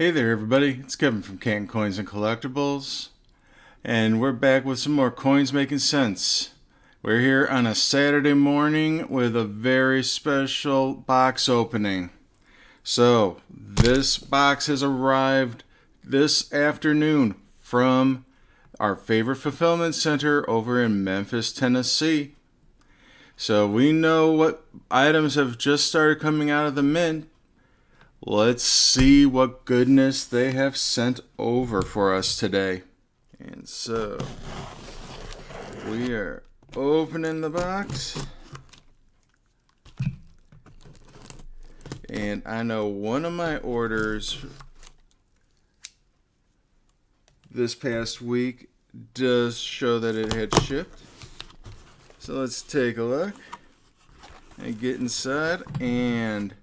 Hey there, everybody. It's Kevin from Canton Coins and Collectibles, and we're back with some more Coins Making Sense. We're here on a Saturday morning with a very special box opening. So, this box has arrived this afternoon from our favorite fulfillment center over in Memphis, Tennessee. So, we know what items have just started coming out of the mint. Let's see what goodness they have sent over for us today. And so, we are opening the box. And I know one of my orders this past week does show that it had shipped. So let's take a look and get inside. And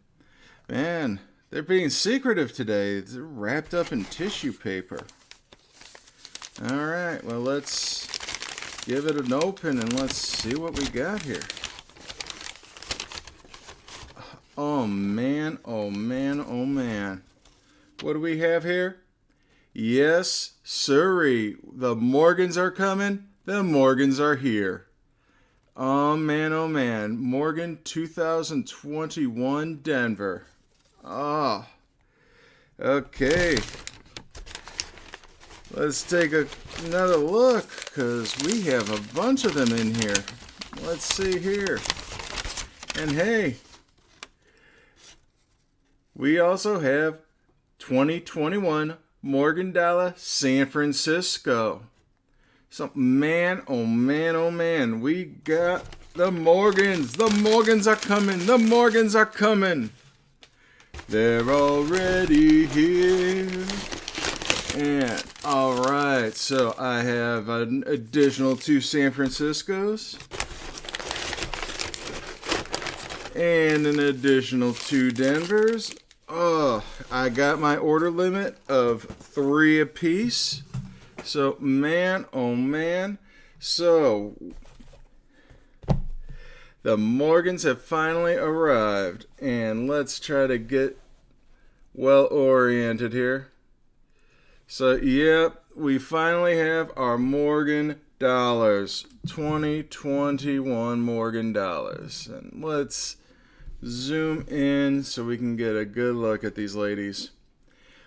man, they're being secretive today. They're wrapped up in tissue paper. Alright, well, let's give it an open and let's see what we got here. Oh man, oh man, oh man. What do we have here? Yes, sirree. The Morgans are coming. The Morgans are here. Oh man, Morgan 2021 Denver. Oh, okay. Let's take another look, because we have a bunch of them in here. Let's see here. And hey, we also have 2021 Morgan Dollar San Francisco. So, man, oh man, we got the Morgans. The Morgans are coming. The Morgans are coming. They're already here. And alright, so I have an additional 2 San Franciscos. And an additional 2 Denvers. Oh, I got my order limit of 3 apiece. So, man, oh man. So, the Morgans have finally arrived, and let's try to get well oriented here. So, yep, we finally have our Morgan dollars, 2021 Morgan dollars. And let's zoom in so we can get a good look at these ladies.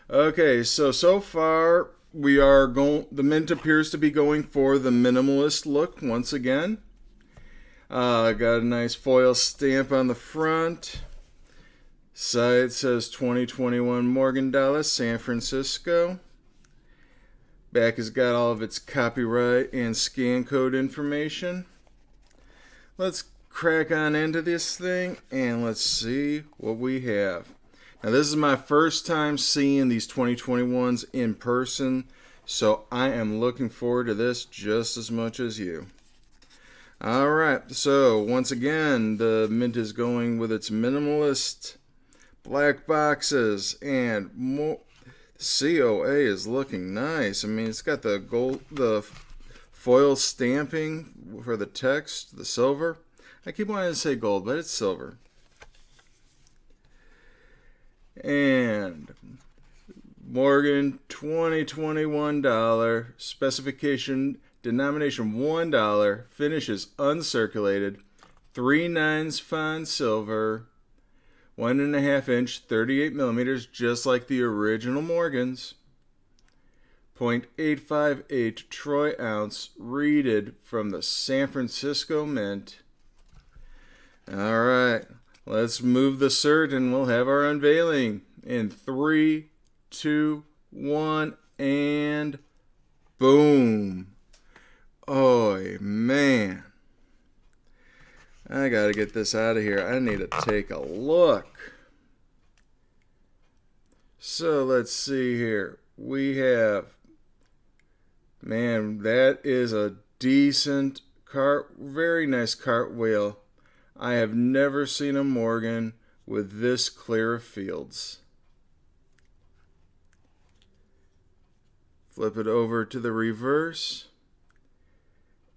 Okay, so far we are going, the mint appears to be going for the minimalist look once again. Got a nice foil stamp on the front. Side says 2021 Morgan Dollar San Francisco. Back has got all of its copyright and scan code information. Let's crack on into this thing and let's see what we have. Now, this is my first time seeing these 2021s in person, so I am looking forward to this just as much as you. Alright, so once again, the mint is going with its minimalist black boxes, and more. COA is looking nice. I mean, it's got the gold, the foil stamping for the text, the silver. I keep wanting to say gold, but it's silver. And Morgan 2021 dollar, specification denomination $1, finishes uncirculated, 3 nines fine silver, 1.5 inch, 38 millimeters, just like the original Morgans. 0.858 troy ounce, reeded from the San Francisco Mint. Alright, let's move the cert and we'll have our unveiling in 3, 2, 1, and boom. Oh, man. I gotta get this out of here. I need to take a look. So let's see here. We have, man, that is a decent very nice cartwheel. I have never seen a Morgan with this clear of fields. Flip it over to the reverse.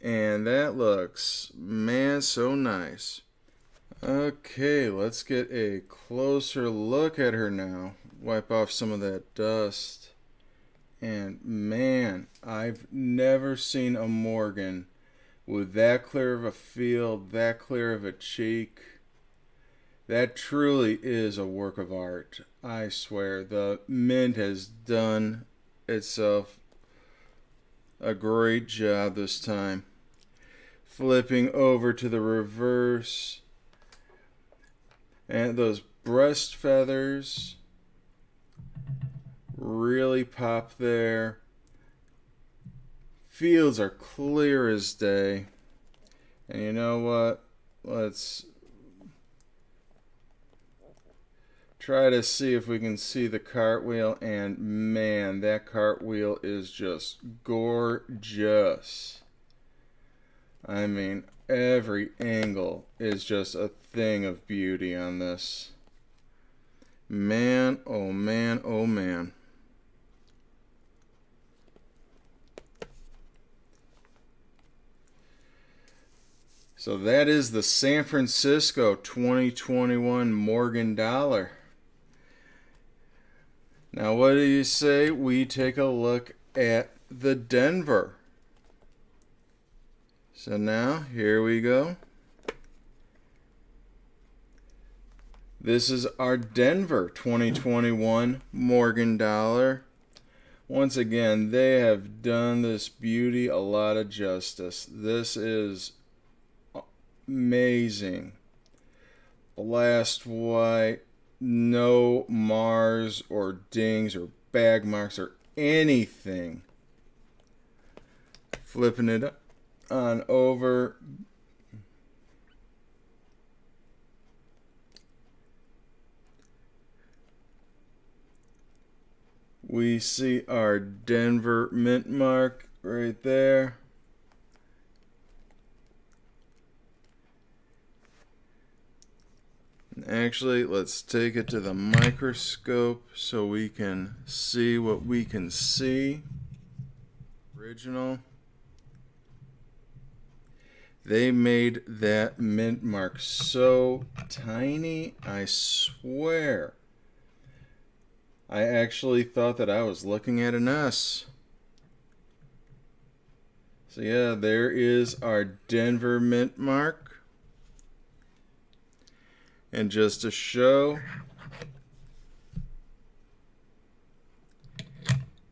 And that looks, man, so nice. Okay, let's get a closer look at her now. Wipe off some of that dust. And man, I've never seen a Morgan with that clear of a field, that clear of a cheek. That truly is a work of art. I swear, the mint has done itself a great job this time. Flipping over to the reverse. And those breast feathers really pop there. Fields are clear as day. And you know what? Let's try to see if we can see the cartwheel. And man, that cartwheel is just gorgeous. I mean, every angle is just a thing of beauty on this. Man, oh man, oh man. So that is the San Francisco 2021 Morgan Dollar. Now what do you say we take a look at the Denver? So now, here we go. This is our Denver 2021 Morgan Dollar. Once again, they have done this beauty a lot of justice. This is amazing. Blast white, no Mars or dings or bag marks or anything. Flipping it on over. We see our Denver mint mark right there. Actually, let's take it to the microscope so we can see what we can see. Original. They made that mint mark so tiny, I swear. I actually thought that I was looking at an S. So yeah, there is our Denver mint mark. And just to show,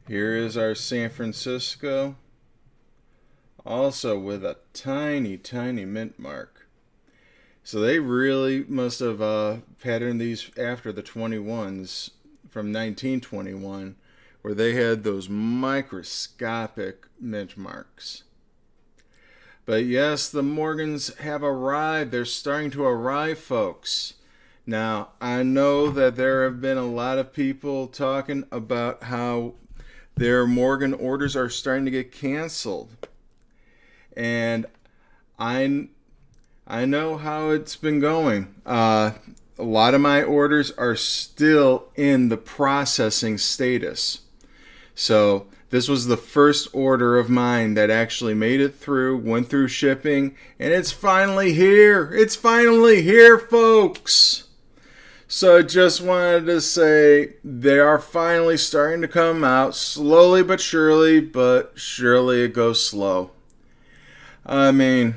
here is our San Francisco. Also with a tiny, tiny mint mark. So they really must have patterned these after the 21s from 1921, where they had those microscopic mint marks. But yes, the Morgans have arrived. They're starting to arrive, folks. Now, I know that there have been a lot of people talking about how their Morgan orders are starting to get canceled. And I know how it's been going. A lot of my orders are still in the processing status. So this was the first order of mine that actually made it through, went through shipping, and it's finally here. It's finally here, folks. So I just wanted to say they are finally starting to come out, slowly but surely it goes slow. I mean,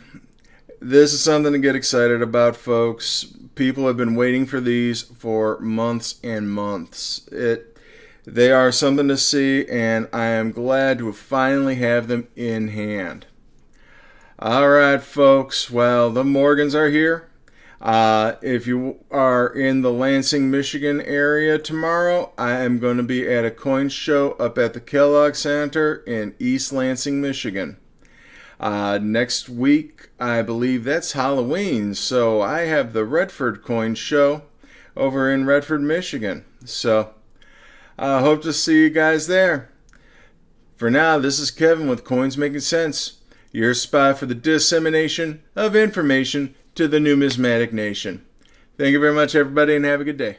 this is something to get excited about, folks. People have been waiting for these for months and months. They are something to see, and I am glad to finally have them in hand. All right, folks. Well, the Morgans are here. If you are in the Lansing, Michigan area tomorrow, I am going to be at a coin show up at the Kellogg Center in East Lansing, Michigan. Next week, I believe that's Halloween, so I have the Redford Coin Show over in Redford, Michigan. So I hope to see you guys there. For now, this is Kevin with Coins Making Sense, your spot for the dissemination of information to the numismatic nation. Thank you very much, everybody, and have a good day.